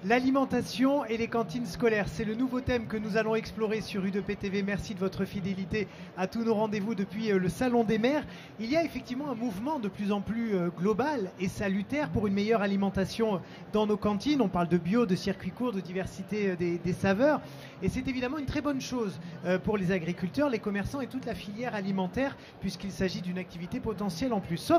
L'alimentation et les cantines scolaires, c'est le nouveau thème que nous allons explorer sur U2P TV. Merci de votre fidélité à tous nos rendez-vous depuis le Salon des maires. Il y a effectivement un mouvement de plus en plus global et salutaire pour une meilleure alimentation dans nos cantines. On parle de bio, de circuits courts, de diversité des saveurs. Et c'est évidemment une très bonne chose pour les agriculteurs, les commerçants et toute la filière alimentaire, puisqu'il s'agit d'une activité potentielle en plus.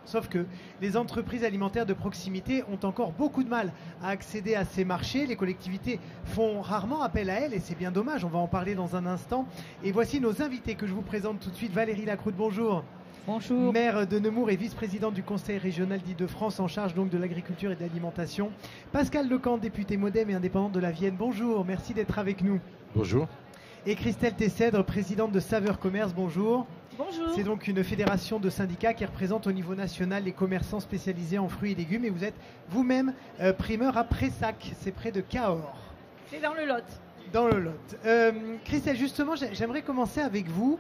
Sauf que les entreprises alimentaires de proximité ont encore beaucoup de mal à accéder à ces marchés. Les collectivités font rarement appel à elles et c'est bien dommage. On va en parler dans un instant. Et voici nos invités que je vous présente tout de suite. Valérie Lacroute, bonjour. Bonjour. Maire de Nemours et vice-présidente du Conseil régional d'Île-de-France en charge donc de l'agriculture et de l'alimentation. Pascal Lecamp, député Modem et indépendant de la Vienne. Bonjour, merci d'être avec nous. Bonjour. Et Christelle Tessèdre, présidente de Saveurs Commerce. Bonjour. Bonjour. C'est donc une fédération de syndicats qui représente au niveau national les commerçants spécialisés en fruits et légumes. Et vous êtes vous-même primeur à Pressac, c'est près de Cahors. C'est dans le Lot. Dans le Lot. Christelle, justement, j'aimerais commencer avec vous.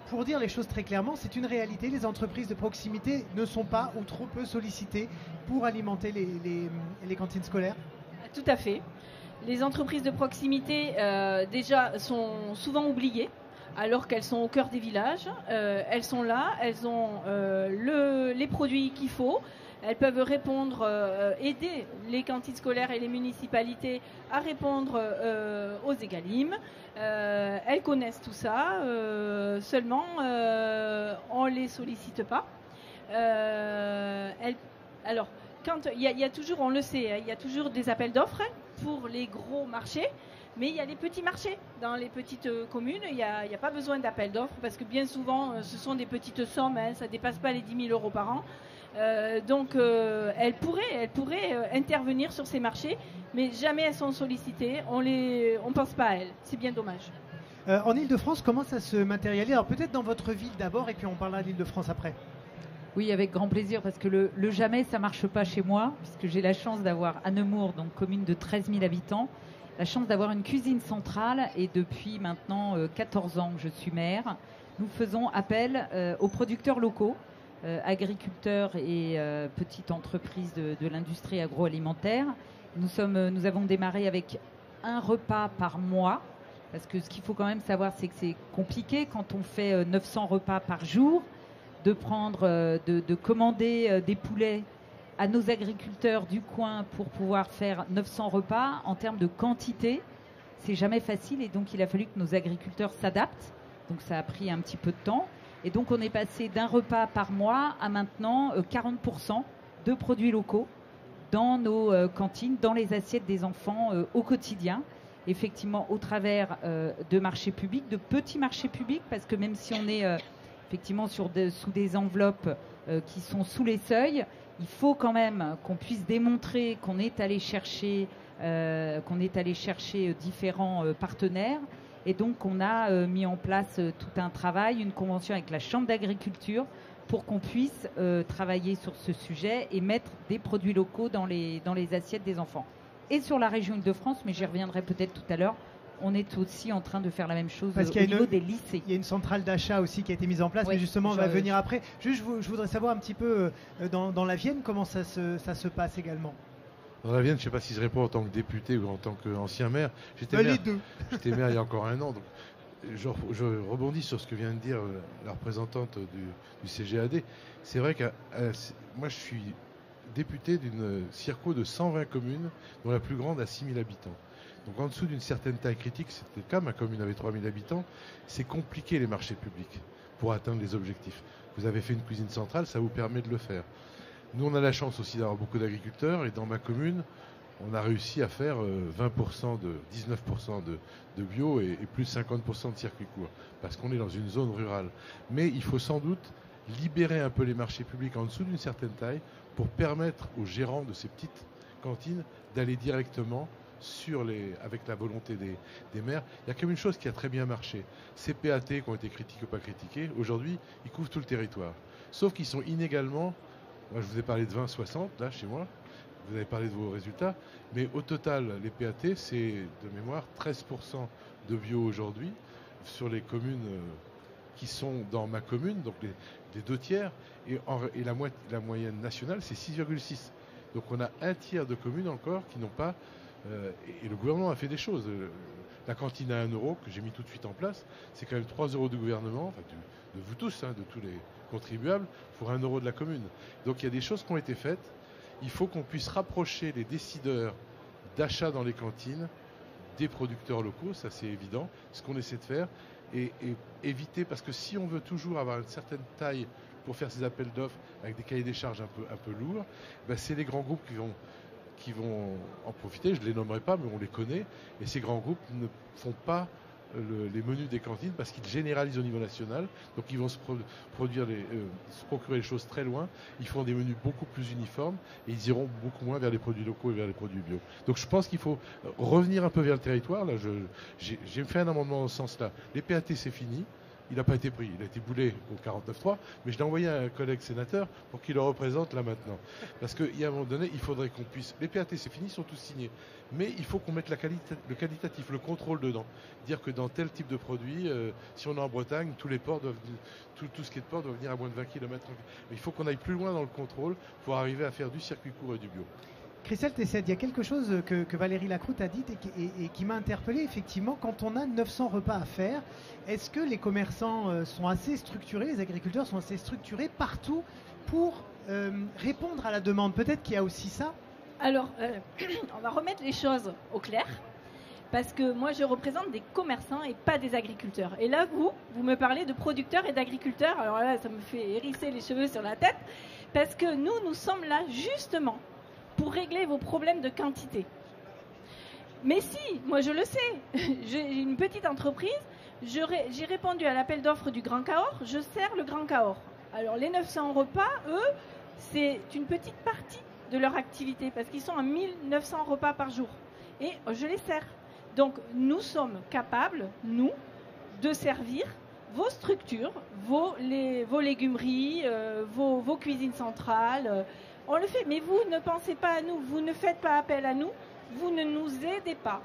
Pour dire les choses très clairement, c'est une réalité. Les entreprises de proximité ne sont pas ou trop peu sollicitées pour alimenter les cantines scolaires. Tout à fait. Les entreprises de proximité, déjà, sont souvent oubliées, alors qu'elles sont au cœur des villages. Elles sont là, elles ont les produits qu'il faut. Elles peuvent répondre, aider les cantines scolaires et les municipalités à répondre aux Egalim. Elles connaissent tout ça, seulement on ne les sollicite pas. Alors, quand il y a toujours, on le sait, il y a toujours des appels d'offres pour les gros marchés. Mais il y a les petits marchés dans les petites communes. Il n'y a pas besoin d'appel d'offres parce que bien souvent, ce sont des petites sommes. Ça ne dépasse pas les 10 000 € par an. Donc, elles pourraient intervenir sur ces marchés, mais jamais elles sont sollicitées. On ne pense pas à elles. C'est bien dommage. En Île-de-France, comment ça se matérialise? Alors peut-être dans votre ville d'abord et puis on parlera de l'Île-de-France après. Oui, avec grand plaisir, parce que le jamais, ça ne marche pas chez moi, puisque j'ai la chance d'avoir à Nemours, donc commune de 13 000 habitants, la chance d'avoir une cuisine centrale et depuis maintenant 14 ans que je suis maire, nous faisons appel aux producteurs locaux, agriculteurs et petites entreprises de l'industrie agroalimentaire. Nous avons démarré avec un repas par mois, parce que ce qu'il faut quand même savoir, c'est que c'est compliqué quand on fait 900 repas par jour, de commander des poulets à nos agriculteurs du coin pour pouvoir faire 900 repas. En termes de quantité, c'est jamais facile et donc il a fallu que nos agriculteurs s'adaptent. Donc ça a pris un petit peu de temps. Et donc on est passé d'un repas par mois à maintenant 40% de produits locaux dans nos cantines, dans les assiettes des enfants au quotidien. Effectivement, au travers de marchés publics, de petits marchés publics, parce que même si on est effectivement sous des enveloppes qui sont sous les seuils, il faut quand même qu'on puisse démontrer qu'on est allé chercher différents partenaires. Et donc, on a mis en place tout un travail, une convention avec la Chambre d'agriculture pour qu'on puisse travailler sur ce sujet et mettre des produits locaux dans les assiettes des enfants. Et sur la région Île-de-France, mais j'y reviendrai peut-être tout à l'heure, on est aussi en train de faire la même chose au niveau des lycées. Il y a une centrale d'achat aussi qui a été mise en place, oui, mais justement on va venir après. Juste, je voudrais savoir un petit peu dans la Vienne comment ça se passe également. Dans la Vienne, je ne sais pas si je réponds en tant que député ou en tant qu'ancien maire. J'étais maire il y a encore un an, donc je rebondis sur ce que vient de dire la représentante du CGAD. C'est vrai que moi je suis député d'une circo de 120 communes, dont la plus grande a 6 000 habitants. Donc en dessous d'une certaine taille critique, c'était le cas, ma commune avait 3 000 habitants, c'est compliqué les marchés publics pour atteindre les objectifs. Vous avez fait une cuisine centrale, ça vous permet de le faire. Nous, on a la chance aussi d'avoir beaucoup d'agriculteurs et dans ma commune, on a réussi à faire 19% de bio et plus 50% de circuits courts parce qu'on est dans une zone rurale. Mais il faut sans doute libérer un peu les marchés publics en dessous d'une certaine taille pour permettre aux gérants de ces petites cantines d'aller directement avec la volonté des maires. Il y a quand même une chose qui a très bien marché. Ces PAT qui ont été critiqués ou pas critiqués, aujourd'hui, ils couvrent tout le territoire. Sauf qu'ils sont inégalement. Moi, je vous ai parlé de 20-60, là, chez moi. Vous avez parlé de vos résultats. Mais au total, les PAT, c'est, de mémoire, 13% de bio aujourd'hui sur les communes qui sont dans ma commune, donc les 2 tiers. Et la moyenne nationale, c'est 6,6. Donc on a un tiers de communes encore qui n'ont pas, et le gouvernement a fait des choses. La cantine à 1 euro, que j'ai mis tout de suite en place, c'est quand même 3 euros du gouvernement, enfin de vous tous, de tous les contribuables, pour 1 euro de la commune. Donc il y a des choses qui ont été faites. Il faut qu'on puisse rapprocher les décideurs d'achat dans les cantines des producteurs locaux, ça c'est évident, ce qu'on essaie de faire, et éviter, parce que si on veut toujours avoir une certaine taille pour faire ces appels d'offres avec des cahiers des charges un peu lourds, c'est les grands groupes qui vont en profiter. Je ne les nommerai pas, mais on les connaît. Et ces grands groupes ne font pas les menus des cantines parce qu'ils généralisent au niveau national. Donc ils vont se procurer les choses très loin. Ils font des menus beaucoup plus uniformes et ils iront beaucoup moins vers les produits locaux et vers les produits bio. Donc je pense qu'il faut revenir un peu vers le territoire. Là, j'ai fait un amendement dans ce sens-là. Les PAT, c'est fini. Il n'a pas été pris, il a été boulé au 49.3, mais je l'ai envoyé à un collègue sénateur pour qu'il le représente là maintenant. Parce qu'à un moment donné, il faudrait qu'on puisse... Les PAT, c'est fini, ils sont tous signés. Mais il faut qu'on mette le qualitatif, le contrôle dedans. Dire que dans tel type de produit, si on est en Bretagne, tous les ports doivent... Tout ce qui est de port doit venir à moins de 20 km. Mais il faut qu'on aille plus loin dans le contrôle pour arriver à faire du circuit court et du bio. Christelle Tessette, il y a quelque chose que Valérie Lacroute a dit et qui m'a interpellé. Effectivement, quand on a 900 repas à faire, est-ce que les commerçants sont assez structurés, les agriculteurs sont assez structurés partout pour répondre à la demande? Peut-être qu'il y a aussi ça. Alors, on va remettre les choses au clair. Parce que moi, je représente des commerçants et pas des agriculteurs. Et là, vous me parlez de producteurs et d'agriculteurs. Alors là, ça me fait hérisser les cheveux sur la tête. Parce que nous sommes là justement pour régler vos problèmes de quantité. Mais si, moi je le sais, j'ai une petite entreprise, j'ai répondu à l'appel d'offres du Grand Cahors, je sers le Grand Cahors. Alors les 900 repas, eux, c'est une petite partie de leur activité, parce qu'ils sont à 1900 repas par jour. Et je les sers. Donc nous sommes capables, nous, de servir vos structures, vos légumeries, vos cuisines centrales. On le fait, mais vous ne pensez pas à nous, vous ne faites pas appel à nous, vous ne nous aidez pas.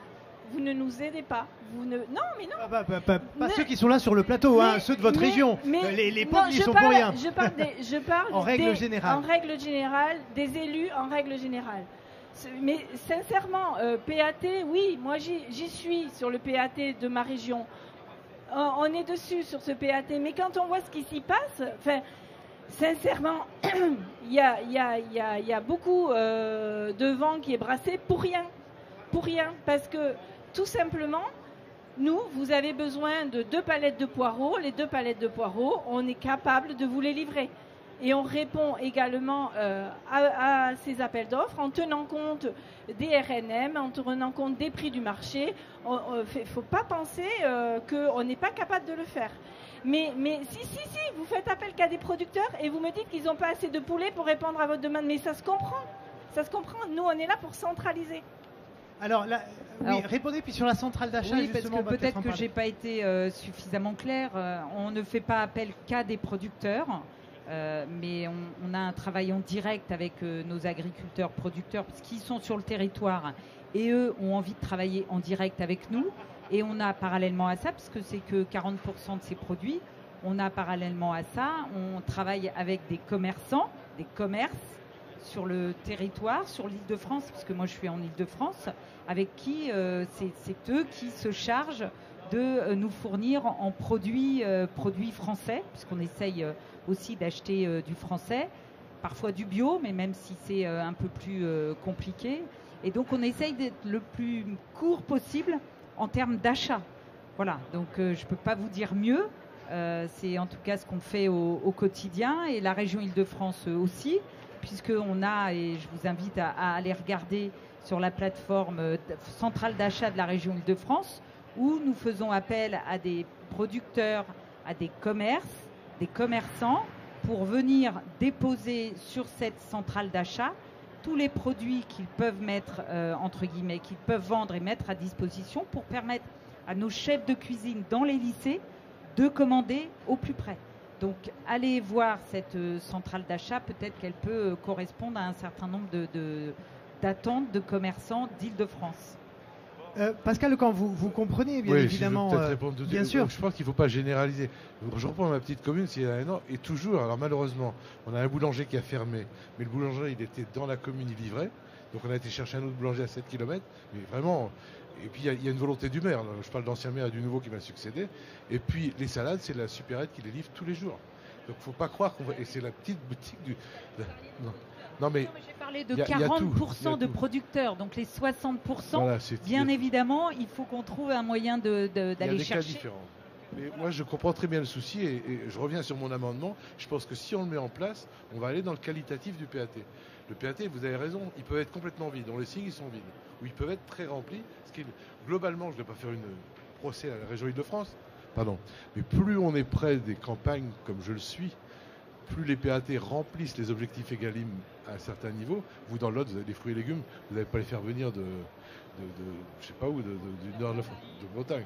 Vous ne nous aidez pas. Non, mais non. Pas ceux qui sont là sur le plateau, ceux de votre région. Les pauvres, ils sont pour rien. Je parle en règle générale. En règle générale, des élus en règle générale. Mais sincèrement, PAT, oui, moi j'y suis sur le PAT de ma région. On est dessus sur ce PAT, mais quand on voit ce qui s'y passe, sincèrement, il y a beaucoup de vent qui est brassé pour rien. Pour rien, parce que tout simplement, vous avez besoin de 2 palettes de poireaux. Les 2 palettes de poireaux, on est capable de vous les livrer. Et on répond également à ces appels d'offres en tenant compte des RNM, en tenant compte des prix du marché. Il ne faut pas penser qu'on n'est pas capable de le faire. Mais si, vous faites appel qu'à des producteurs et vous me dites qu'ils n'ont pas assez de poulets pour répondre à votre demande. Mais ça se comprend. Ça se comprend. Nous, on est là pour centraliser. Alors, oui, répondez, puis sur la centrale d'achat, oui, parce que peut-être que je n'ai pas été suffisamment claire. On ne fait pas appel qu'à des producteurs. Mais on a un travail en direct avec nos agriculteurs, producteurs, parce qu'ils sont sur le territoire et eux ont envie de travailler en direct avec nous. Et on a parallèlement à ça, parce que c'est que 40% de ces produits, on a parallèlement à ça, on travaille avec des commerçants, des commerces sur le territoire, sur l'Île-de-France, parce que moi je suis en Île-de-France, avec qui c'est eux qui se chargent de nous fournir en produits français, puisqu'on essaye aussi d'acheter du français, parfois du bio, mais même si c'est un peu plus compliqué. Et donc on essaye d'être le plus court possible en termes d'achat. Voilà, donc je ne peux pas vous dire mieux. C'est en tout cas ce qu'on fait au quotidien, et la région Île-de-France aussi, puisqu'on a, et je vous invite à aller regarder sur la plateforme centrale d'achat de la région Île-de-France, où nous faisons appel à des producteurs, à des commerces, des commerçants, pour venir déposer sur cette centrale d'achat tous les produits qu'ils peuvent mettre, entre guillemets, qu'ils peuvent vendre et mettre à disposition, pour permettre à nos chefs de cuisine dans les lycées de commander au plus près. Donc allez voir cette centrale d'achat, peut-être qu'elle peut correspondre à un certain nombre d'attentes de commerçants d'Île-de-France. Pascal Lecamp, vous comprenez bien évidemment. Bien sûr. Je pense qu'il ne faut pas généraliser. Je reprends ma petite commune, c'est il y a un an, et toujours, alors malheureusement, on a un boulanger qui a fermé, mais le boulanger, il était dans la commune, il livrait. Donc on a été chercher un autre boulanger à 7 km, mais vraiment. Et puis il y a une volonté du maire. Je parle d'ancien maire et du nouveau qui m'a succédé. Et puis les salades, c'est la supérette qui les livre tous les jours. Donc il ne faut pas croire qu'on va. Et c'est la petite boutique du. Non, mais j'ai parlé de 40% de producteurs, donc les 60%, voilà, bien évidemment, il faut qu'on trouve un moyen d'aller chercher. Il y a des cas différents. Mais moi, je comprends très bien le souci et je reviens sur mon amendement. Je pense que si on le met en place, on va aller dans le qualitatif du PAT. Le PAT, vous avez raison, ils peuvent être complètement vides. On les signe, ils sont vides. Ou ils peuvent être très remplis. Globalement, je ne vais pas faire une procès à la région Île-de-France, pardon. Mais plus on est près des campagnes, comme je le suis, plus les PAT remplissent les objectifs Egalim à un certain niveau. Vous, dans l'autre, vous avez des fruits et légumes, vous n'allez pas les faire venir de je sais pas où, du nord de Bretagne.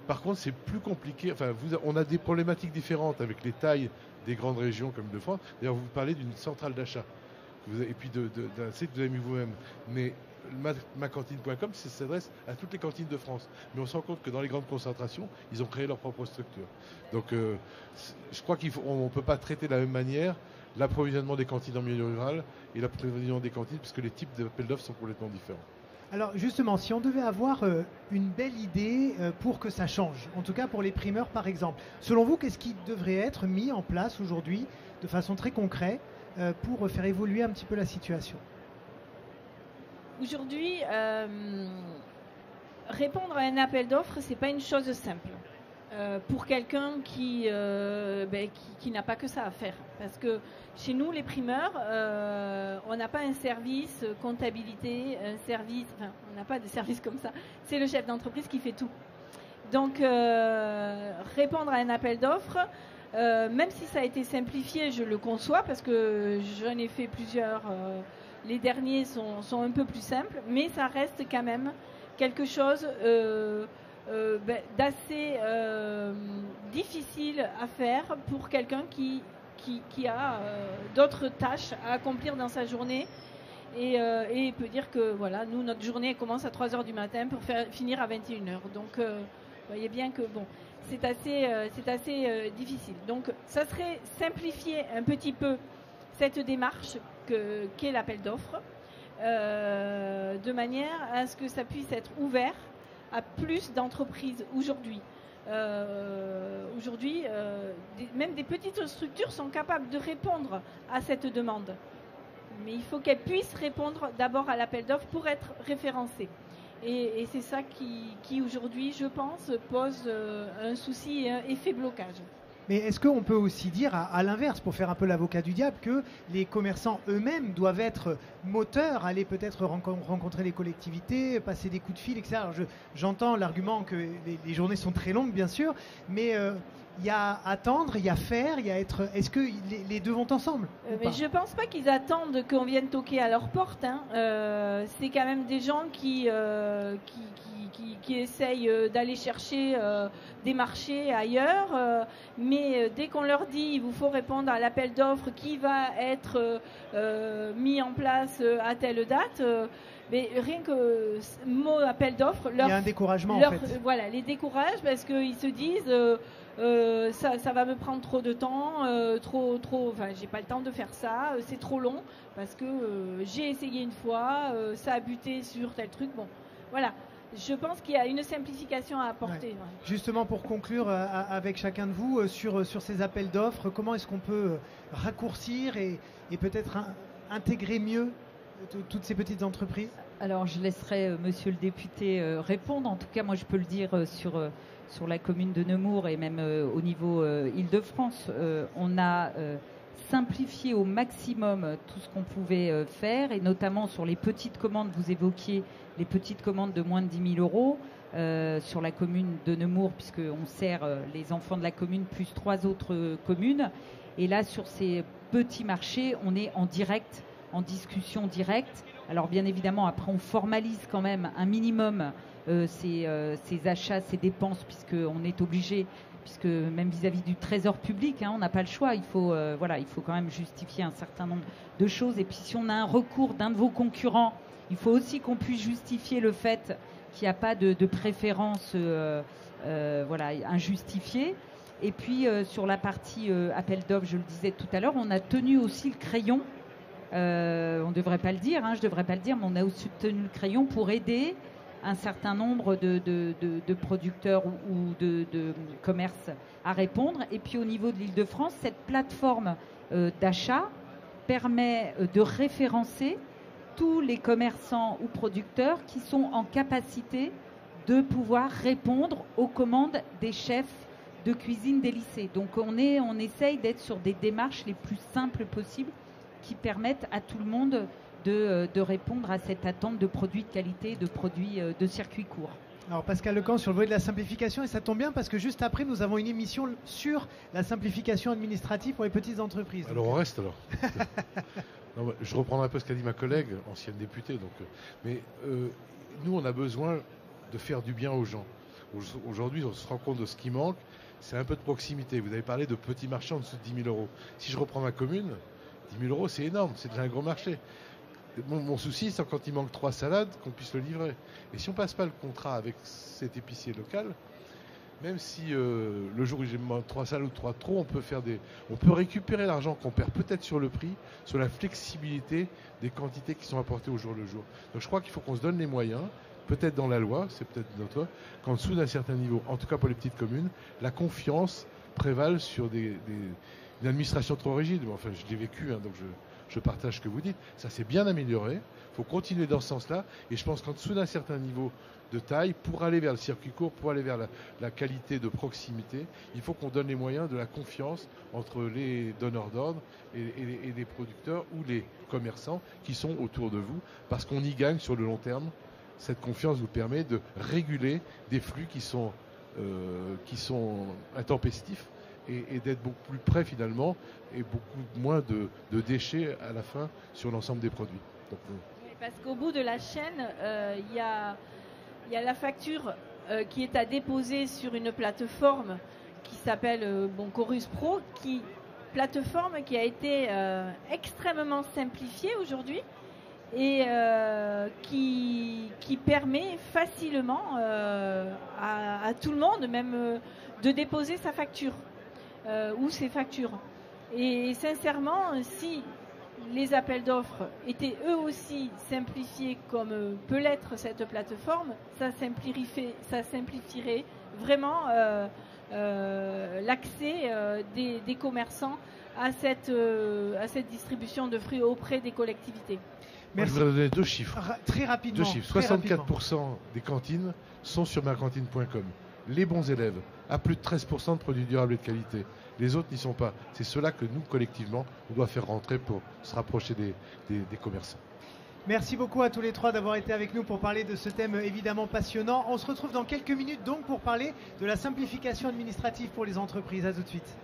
Par contre, c'est plus compliqué. Enfin, on a des problématiques différentes avec les tailles des grandes régions comme Île-de-France. D'ailleurs, vous parlez d'une centrale d'achat. Et puis d'un site que vous avez mis vous-même. Mais macantine.com, ça s'adresse à toutes les cantines de France. Mais on se rend compte que dans les grandes concentrations, ils ont créé leur propre structure. Donc, je crois qu'on ne peut pas traiter de la même manière l'approvisionnement des cantines en milieu rural et l'approvisionnement des cantines, puisque les types d'appels d'offres sont complètement différents. Alors justement, si on devait avoir une belle idée pour que ça change, en tout cas pour les primeurs par exemple, selon vous, qu'est-ce qui devrait être mis en place aujourd'hui de façon très concrète pour faire évoluer un petit peu la situation? Aujourd'hui, répondre à un appel d'offres, c'est pas une chose simple. Pour quelqu'un qui n'a pas que ça à faire. Parce que chez nous, les primeurs, on n'a pas un service comptabilité, on n'a pas de service comme ça. C'est le chef d'entreprise qui fait tout. Donc, répondre à un appel d'offres, même si ça a été simplifié, je le conçois, parce que j'en ai fait plusieurs. Les derniers sont un peu plus simples, mais ça reste quand même quelque chose d'assez difficile à faire pour quelqu'un qui a d'autres tâches à accomplir dans sa journée et peut dire que voilà, nous, notre journée commence à 3h du matin pour finir à 21h. Donc, vous voyez bien que bon, c'est assez difficile. Donc, ça serait simplifier un petit peu cette démarche qu'est l'appel d'offres, de manière à ce que ça puisse être ouvert à plus d'entreprises aujourd'hui. Aujourd'hui, même des petites structures sont capables de répondre à cette demande. Mais il faut qu'elles puissent répondre d'abord à l'appel d'offres pour être référencées. Et c'est ça qui aujourd'hui, je pense, pose un souci et fait blocage. Mais est-ce qu'on peut aussi dire, à l'inverse, pour faire un peu l'avocat du diable, que les commerçants eux-mêmes doivent être moteurs, aller peut-être rencontrer les collectivités, passer des coups de fil, etc. Alors j'entends l'argument que les journées sont très longues, bien sûr, mais il y a attendre, il y a faire, il y a être. Est-ce que les deux vont ensemble mais je ne pense pas qu'ils attendent qu'on vienne toquer à leur porte. Hein. C'est quand même des gens qui essayent d'aller chercher des marchés ailleurs, mais dès qu'on leur dit il vous faut répondre à l'appel d'offres qui va être mis en place à telle date, mais rien que mot appel d'offres, il y a un découragement en fait. Voilà, les décourage parce qu'ils se disent ça va me prendre trop de temps, enfin j'ai pas le temps de faire ça, c'est trop long parce que j'ai essayé une fois, ça a buté sur tel truc. Bon, voilà. Je pense qu'il y a une simplification à apporter. Ouais. Justement, pour conclure avec chacun de vous sur ces appels d'offres, comment est-ce qu'on peut raccourcir et peut-être intégrer mieux toutes ces petites entreprises? Alors, je laisserai monsieur le député répondre. En tout cas, moi, je peux le dire sur la commune de Nemours et même au niveau Île-de-France. On a simplifié au maximum tout ce qu'on pouvait faire, et notamment sur les petites commandes. Vous évoquiez les petites commandes de moins de 10 000 euros sur la commune de Nemours, puisqu'on sert les enfants de la commune plus 3 autres communes. Et là, sur ces petits marchés, on est en direct, en discussion directe. Alors bien évidemment, après, on formalise quand même un minimum ces achats, ces dépenses, puisqu'on est obligé, puisque même vis-à-vis du trésor public, on n'a pas le choix. Il faut quand même justifier un certain nombre de choses. Et puis si on a un recours d'un de vos concurrents, il faut aussi qu'on puisse justifier le fait qu'il n'y a pas de préférence voilà, injustifiée. Et puis sur la partie appel d'offres, je le disais tout à l'heure, on a tenu aussi le crayon. On ne devrait pas le dire, je ne devrais pas le dire, mais on a aussi tenu le crayon pour aider un certain nombre de producteurs ou de commerces à répondre. Et puis au niveau de l'Île-de-France, cette plateforme d'achat permet de référencer tous les commerçants ou producteurs qui sont en capacité de pouvoir répondre aux commandes des chefs de cuisine des lycées. Donc on essaye d'être sur des démarches les plus simples possibles qui permettent à tout le monde de répondre à cette attente de produits de qualité, de produits de circuit court. Alors Pascal Lecamp sur le volet de la simplification, et ça tombe bien parce que juste après nous avons une émission sur la simplification administrative pour les petites entreprises. Alors on reste alors. Non, je reprendrai un peu ce qu'a dit ma collègue, ancienne députée. Mais nous on a besoin de faire du bien aux gens. Aujourd'hui on se rend compte de ce qui manque, c'est un peu de proximité. Vous avez parlé de petits marchés en dessous de 10 000 €. Si je reprends ma commune, 10 000 € c'est énorme, c'est déjà un gros marché. Mon souci, c'est quand il manque 3 salades, qu'on puisse le livrer. Et si on ne passe pas le contrat avec cet épicier local, même si le jour où j'ai 3 salades ou 3 trop, on peut récupérer l'argent qu'on perd peut-être sur le prix, sur la flexibilité des quantités qui sont apportées au jour le jour. Donc je crois qu'il faut qu'on se donne les moyens, peut-être dans la loi, c'est peut-être notre, qu'en dessous d'un certain niveau, en tout cas pour les petites communes, la confiance prévale sur une administration trop rigide. Enfin, je l'ai vécu, donc je partage ce que vous dites. Ça s'est bien amélioré. Il faut continuer dans ce sens-là. Et je pense qu'en dessous d'un certain niveau de taille, pour aller vers le circuit court, pour aller vers la qualité de proximité, il faut qu'on donne les moyens de la confiance entre les donneurs d'ordre et les producteurs ou les commerçants qui sont autour de vous, parce qu'on y gagne sur le long terme. Cette confiance vous permet de réguler des flux qui sont intempestifs et d'être beaucoup plus près finalement et beaucoup moins de déchets à la fin sur l'ensemble des produits. Donc, oui, parce qu'au bout de la chaîne, il y a la facture qui est à déposer sur une plateforme qui s'appelle Chorus Pro, plateforme qui a été extrêmement simplifiée aujourd'hui et qui permet facilement à tout le monde même de déposer sa facture ou ses factures. Et sincèrement, si les appels d'offres étaient eux aussi simplifiés comme peut l'être cette plateforme, ça simplifierait vraiment l'accès des commerçants à cette distribution de fruits auprès des collectivités. Merci. Je voudrais donner 2 chiffres. Très rapidement. 2 chiffres. 64% des cantines sont sur macantine.com. Les bons élèves, à plus de 13% de produits durables et de qualité. Les autres n'y sont pas. C'est cela que nous, collectivement, on doit faire rentrer pour se rapprocher des commerçants. Merci beaucoup à tous les 3 d'avoir été avec nous pour parler de ce thème évidemment passionnant. On se retrouve dans quelques minutes donc pour parler de la simplification administrative pour les entreprises. À tout de suite.